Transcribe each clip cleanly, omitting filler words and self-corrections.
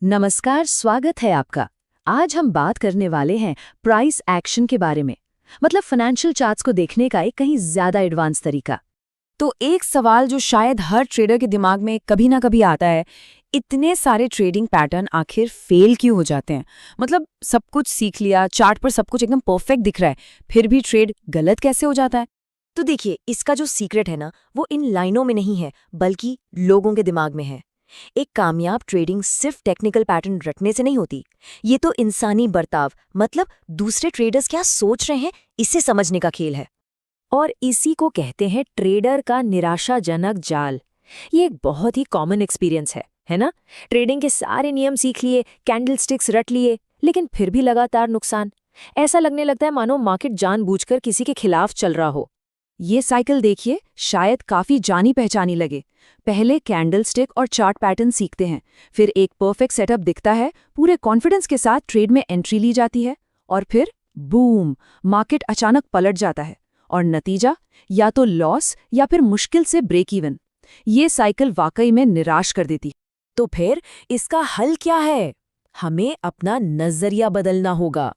नमस्कार, स्वागत है आपका। आज हम बात करने वाले हैं प्राइस एक्शन के बारे में। मतलब फाइनेंशियल चार्ट्स को देखने का एक कहीं ज्यादा एडवांस तरीका। तो एक सवाल जो शायद हर ट्रेडर के दिमाग में कभी ना कभी आता है, इतने सारे ट्रेडिंग पैटर्न आखिर फेल क्यों हो जाते हैं? मतलब सब कुछ सीख लिया, चार्ट पर सब कुछ एकदम परफेक्ट दिख रहा है, फिर भी ट्रेड गलत कैसे हो जाता है? तो देखिए, इसका जो सीक्रेट है ना, वो इन लाइनों में नहीं है, बल्कि लोगों के दिमाग में है। एक कामयाब ट्रेडिंग सिर्फ टेक्निकल पैटर्न रटने से नहीं होती। ये तो इंसानी बर्ताव, मतलब दूसरे ट्रेडर्स क्या सोच रहे हैं, इसे समझने का खेल है। और इसी को कहते हैं ट्रेडर का निराशाजनक जाल। ये एक बहुत ही कॉमन एक्सपीरियंस है ना? ट्रेडिंग के सारे नियम सीख लिए, कैंडलस्टिक्स रट लिए, लेकिन फिर भी लगातार नुकसान। ऐसा लगने लगता है मानो मार्केट जानबूझकर किसी के खिलाफ चल रहा हो। ये साइकिल देखिए, शायद काफी जानी पहचानी लगे। पहले कैंडलस्टिक और चार्ट पैटर्न सीखते हैं, फिर एक परफेक्ट सेटअप दिखता है, पूरे कॉन्फिडेंस के साथ ट्रेड में एंट्री ली जाती है, और फिर बूम, मार्केट अचानक पलट जाता है। और नतीजा या तो लॉस या फिर मुश्किल से ब्रेक इवन। ये साइकिल वाकई में निराश कर देती। तो फिर इसका हल क्या है? हमें अपना नजरिया बदलना होगा।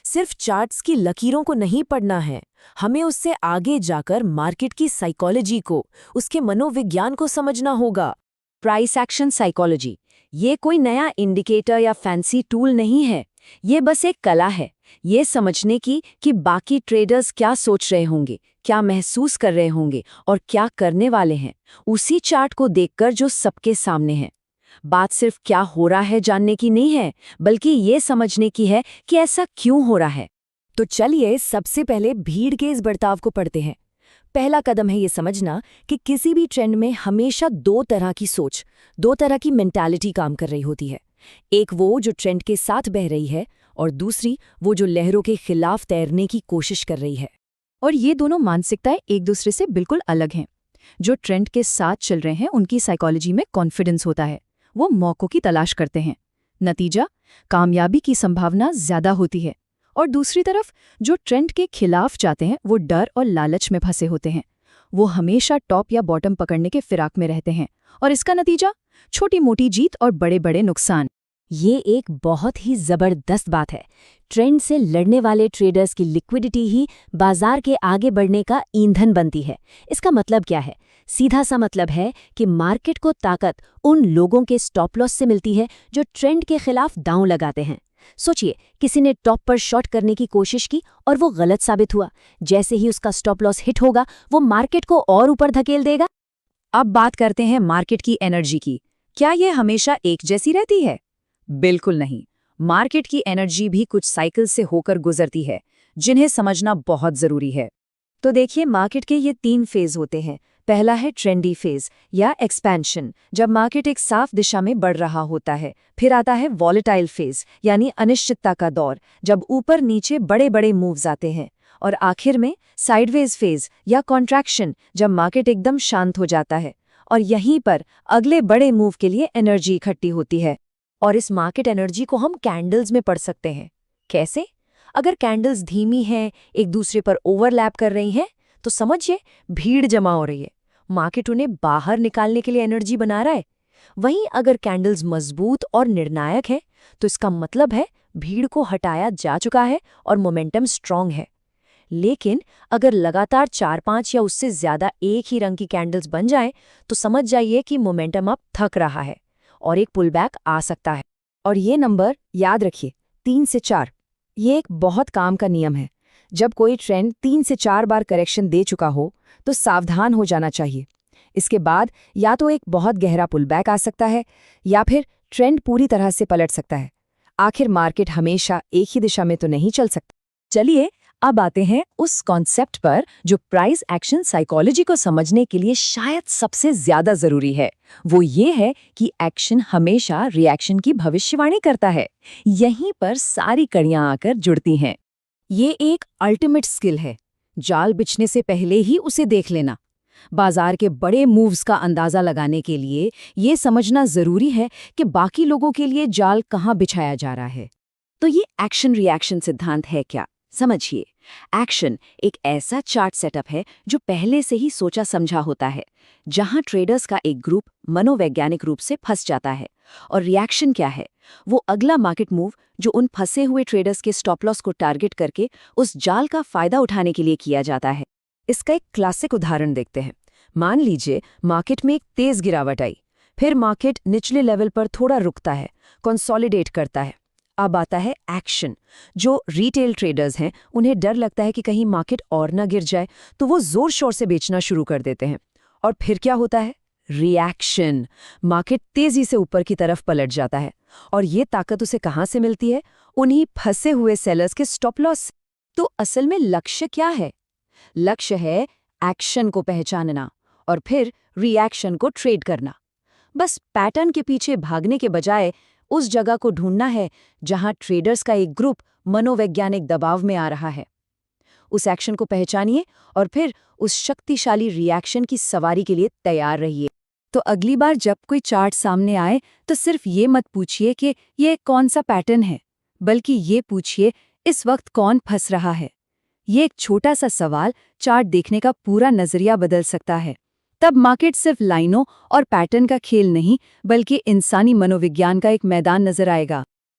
सिर्फ चार्ट्स की लकीरों को नहीं पढ़ना है, हमें उससे आगे जाकर मार्केट की साइकोलॉजी को, उसके मनोविज्ञान को समझना होगा। प्राइस एक्शन साइकोलॉजी ये कोई नया इंडिकेटर या फैंसी टूल नहीं है। ये बस एक कला है, ये समझने की कि बाकी ट्रेडर्स क्या सोच रहे होंगे, क्या महसूस कर रहे होंगे और क्या करने वाले हैं, उसी चार्ट को देखकर जो सबके सामने है। बात सिर्फ क्या हो रहा है जानने की नहीं है, बल्कि ये समझने की है कि ऐसा क्यों हो रहा है। तो चलिए सबसे पहले भीड़ के इस बर्ताव को पढ़ते हैं। पहला कदम है ये समझना कि किसी भी ट्रेंड में हमेशा दो तरह की सोच, दो तरह की मेंटालिटी काम कर रही होती है। एक वो जो ट्रेंड के साथ बह रही है, और दूसरी वो जो लहरों के खिलाफ तैरने की कोशिश कर रही है। और ये दोनों मानसिकताएं एक दूसरे से बिल्कुल अलग हैं। जो ट्रेंड के साथ चल रहे हैं उनकी साइकोलॉजी में कॉन्फिडेंस होता है, वो मौकों की तलाश करते हैं। नतीजा, कामयाबी की संभावना ज्यादा होती है। और दूसरी तरफ जो ट्रेंड के खिलाफ जाते हैं वो डर और लालच में फंसे होते हैं। वो हमेशा टॉप या बॉटम पकड़ने के फिराक में रहते हैं, और इसका नतीजा छोटी मोटी जीत और बड़े बड़े नुकसान। ये एक बहुत ही जबरदस्त बात है। ट्रेंड से लड़ने वाले ट्रेडर्स की लिक्विडिटी ही बाजार के आगे बढ़ने का ईंधन बनती है। इसका मतलब क्या है? सीधा सा मतलब है कि मार्केट को ताकत उन लोगों के स्टॉप लॉस से मिलती है जो ट्रेंड के खिलाफ दांव लगाते हैं। सोचिए, किसी ने टॉप पर शॉर्ट करने की कोशिश की और वो गलत साबित हुआ। जैसे ही उसका स्टॉप लॉस हिट होगा, वो मार्केट को और ऊपर धकेल देगा। अब बात करते हैं मार्केट की एनर्जी की। क्या ये हमेशा एक जैसी रहती है? बिल्कुल नहीं। मार्केट की एनर्जी भी कुछ साइकिल से होकर गुजरती है, जिन्हें समझना बहुत जरूरी है। तो देखिए, मार्केट के ये 3 फेज होते हैं। पहला है ट्रेंडी फेज या एक्सपेंशन, जब मार्केट एक साफ दिशा में बढ़ रहा होता है। फिर आता है वॉलेटाइल फेज यानी अनिश्चितता का दौर, जब ऊपर नीचे बड़े बड़े मूव्स आते हैं। और आखिर में साइडवेज फेज या कॉन्ट्रैक्शन, जब मार्केट एकदम शांत हो जाता है। और यहीं पर अगले बड़े मूव के लिए एनर्जी इकट्ठी होती है। और इस मार्केट एनर्जी को हम कैंडल्स में पढ़ सकते हैं। कैसे? अगर कैंडल्स धीमी हैं, एक दूसरे पर ओवरलैप कर रही हैं, तो समझिए भीड़ जमा हो रही है। मार्केट उन्हें बाहर निकालने के लिए एनर्जी बना रहा है। वहीं अगर कैंडल्स मजबूत और निर्णायक है, तो इसका मतलब है भीड़ को हटाया जा चुका है और मोमेंटम स्ट्रांग है। लेकिन अगर लगातार 4-5 या उससे ज्यादा एक ही रंग की कैंडल्स बन जाएं, तो समझ जाइए कि मोमेंटम अब थक रहा है और एक पुलबैक आ सकता है। और ये नंबर याद रखिए, 3 से 4। ये एक बहुत काम का नियम है। जब कोई ट्रेंड 3 से 4 बार करेक्शन दे चुका हो, तो सावधान हो जाना चाहिए। इसके बाद या तो एक बहुत गहरा पुलबैक आ सकता है, या फिर ट्रेंड पूरी तरह से पलट सकता है। आखिर मार्केट हमेशा एक ही दिशा में तो नहीं चल सकता। चलिए, अब आते हैं उस कॉन्सेप्ट पर जो प्राइस एक्शन साइकोलॉजी को समझने के लिए शायद सबसे ज्यादा जरूरी है। वो ये है कि एक्शन हमेशा रिएक्शन की भविष्यवाणी करता है। यहीं पर सारी कड़ियां आकर जुड़ती हैं। ये एक अल्टीमेट स्किल है, जाल बिछने से पहले ही उसे देख लेना। बाजार के बड़े मूव्स का अंदाजा लगाने के लिए ये समझना जरूरी है कि बाकी लोगों के लिए जाल कहाँ बिछाया जा रहा है। तो ये एक्शन रिएक्शन सिद्धांत है क्या? समझिए, एक्शन एक ऐसा चार्ट सेटअप है जो पहले से ही सोचा समझा होता है, जहां ट्रेडर्स का एक ग्रुप मनोवैज्ञानिक रूप से फंस जाता है और रिएक्शन क्या है? वो अगला मार्केट मूव जो उन फंसे हुए ट्रेडर्स के स्टॉप लॉस को टारगेट करके उस जाल का फायदा उठाने के लिए किया जाता है। इसका एक क्लासिक उदाहरण देखते हैं। मान लीजिए मार्केट में एक तेज गिरावट आई, फिर मार्केट निचले लेवल पर थोड़ा रुकता है, कंसोलिडेट करता है। अब आता है एक्शन। जो रिटेल ट्रेडर्स हैं उन्हें डर लगता है कि कहीं मार्केट और ना गिर जाए, तो वो जोर शोर से बेचना शुरू कर देते हैं। और फिर क्या होता है? रिएक्शन। मार्केट तेजी से ऊपर की तरफ पलट जाता है। और ये ताकत उसे कहाँ से मिलती है? उन्हीं फंसे हुए सेलर्स के स्टॉप लॉस। तो असल में लक्ष्य क्या है? लक्ष्य है एक्शन को पहचानना और फिर रिएक्शन को ट्रेड करना। बस पैटर्न के पीछे भागने के बजाय उस जगह को ढूंढना है जहां ट्रेडर्स का एक ग्रुप मनोवैज्ञानिक दबाव में आ रहा है। उस एक्शन को पहचानिए और फिर उस शक्तिशाली रिएक्शन की सवारी के लिए तैयार रहिए। तो अगली बार जब कोई चार्ट सामने आए तो सिर्फ ये मत पूछिए कि ये कौन सा पैटर्न है, बल्कि ये पूछिए इस वक्त कौन फंस रहा है। ये एक छोटा सा सवाल चार्ट देखने का पूरा नजरिया बदल सकता है। तब मार्केट सिर्फ लाइनों और पैटर्न का खेल नहीं, बल्कि इंसानी मनोविज्ञान का एक मैदान नजर आएगा।